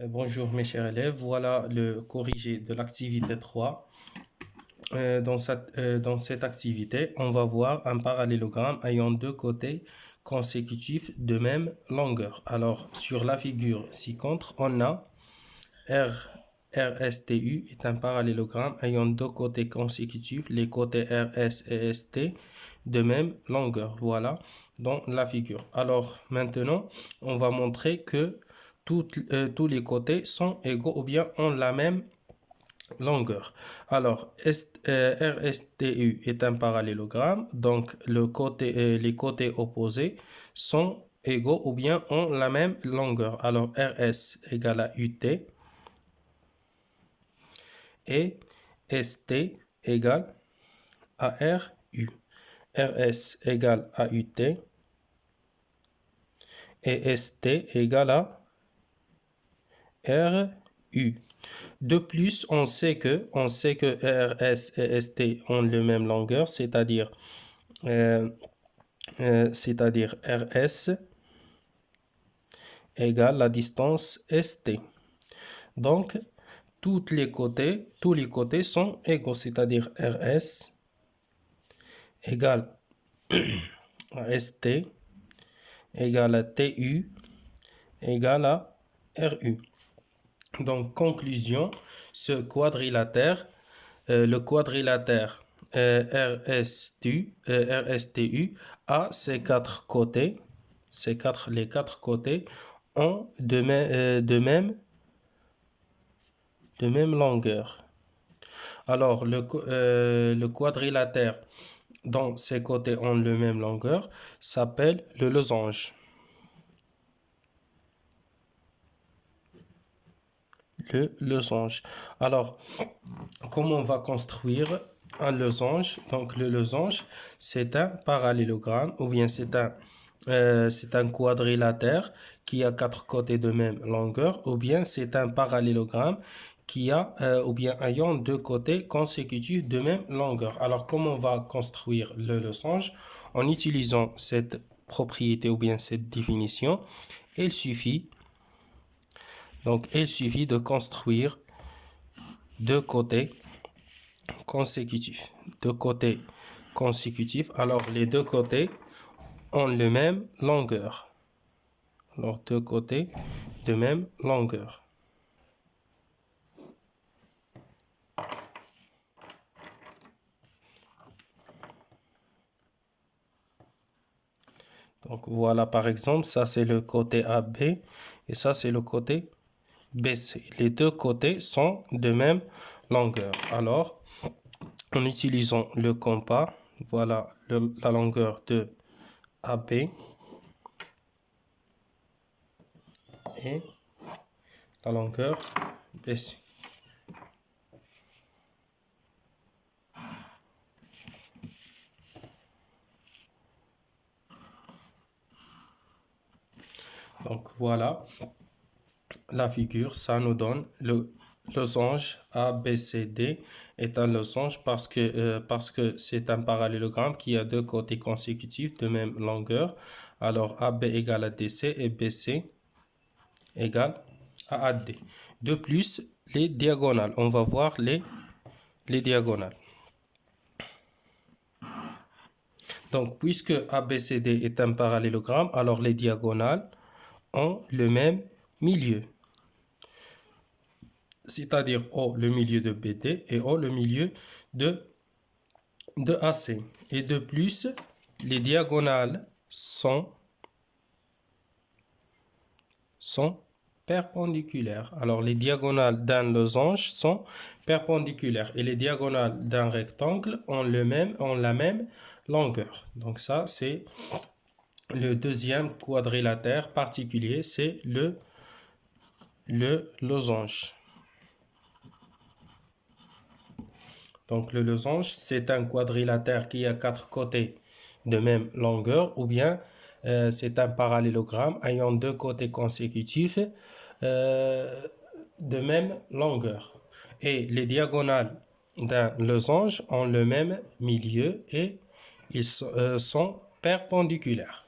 Bonjour mes chers élèves, voilà le corrigé de l'activité 3. Dans cette activité, on va voir un parallélogramme ayant deux côtés consécutifs de même longueur. Alors, sur la figure ci-contre, on a RSTU est un parallélogramme ayant deux côtés consécutifs, les côtés RS et ST de même longueur. Voilà dans la figure. Alors, maintenant, on va montrer que tous les côtés sont égaux ou bien ont la même longueur. Alors, RSTU est un parallélogramme, donc les côtés opposés sont égaux ou bien ont la même longueur. Alors, RS égale à UT et ST égale à RU. RS égale à UT et ST égale à RU. De plus, on sait que RS et ST ont la même longueur, c'est-à-dire RS égale la distance ST. Donc, tous les côtés sont égaux, c'est-à-dire RS égale à ST égale à TU égale à RU. Donc, conclusion, le quadrilatère RSTU a ses quatre côtés, les quatre côtés ont de même longueur. Alors, le quadrilatère dont ses côtés ont de même longueur s'appelle le losange. Le losange. Alors, comment on va construire un losange? Donc, le losange, c'est un parallélogramme ou bien c'est un quadrilatère qui a quatre côtés de même longueur ou bien c'est un parallélogramme qui a ou bien ayant deux côtés consécutifs de même longueur. Alors, comment on va construire le losange? En utilisant cette propriété ou bien cette définition, il suffit de construire deux côtés consécutifs. Alors, les deux côtés ont la même longueur. Alors, deux côtés de même longueur. Donc, voilà, par exemple, ça c'est le côté AB et ça c'est le côté BC. Les deux côtés sont de même longueur. Alors, en utilisant le compas, voilà la longueur de AB et la longueur BC. Donc voilà la figure, ça nous donne le losange ABCD est un losange parce que c'est un parallélogramme qui a deux côtés consécutifs de même longueur. Alors AB égale à DC et BC égale à AD. De plus, les diagonales, on va voir les diagonales. Donc puisque ABCD est un parallélogramme, alors les diagonales ont le même milieu. C'est-à-dire O le milieu de BD et O le milieu de AC. Et de plus, les diagonales sont perpendiculaires. Alors, les diagonales d'un losange sont perpendiculaires et les diagonales d'un rectangle ont la même longueur. Donc ça, c'est le deuxième quadrilatère particulier, c'est le losange. Donc, le losange, c'est un quadrilatère qui a quatre côtés de même longueur ou bien c'est un parallélogramme ayant deux côtés consécutifs de même longueur. Et les diagonales d'un losange ont le même milieu et ils sont perpendiculaires.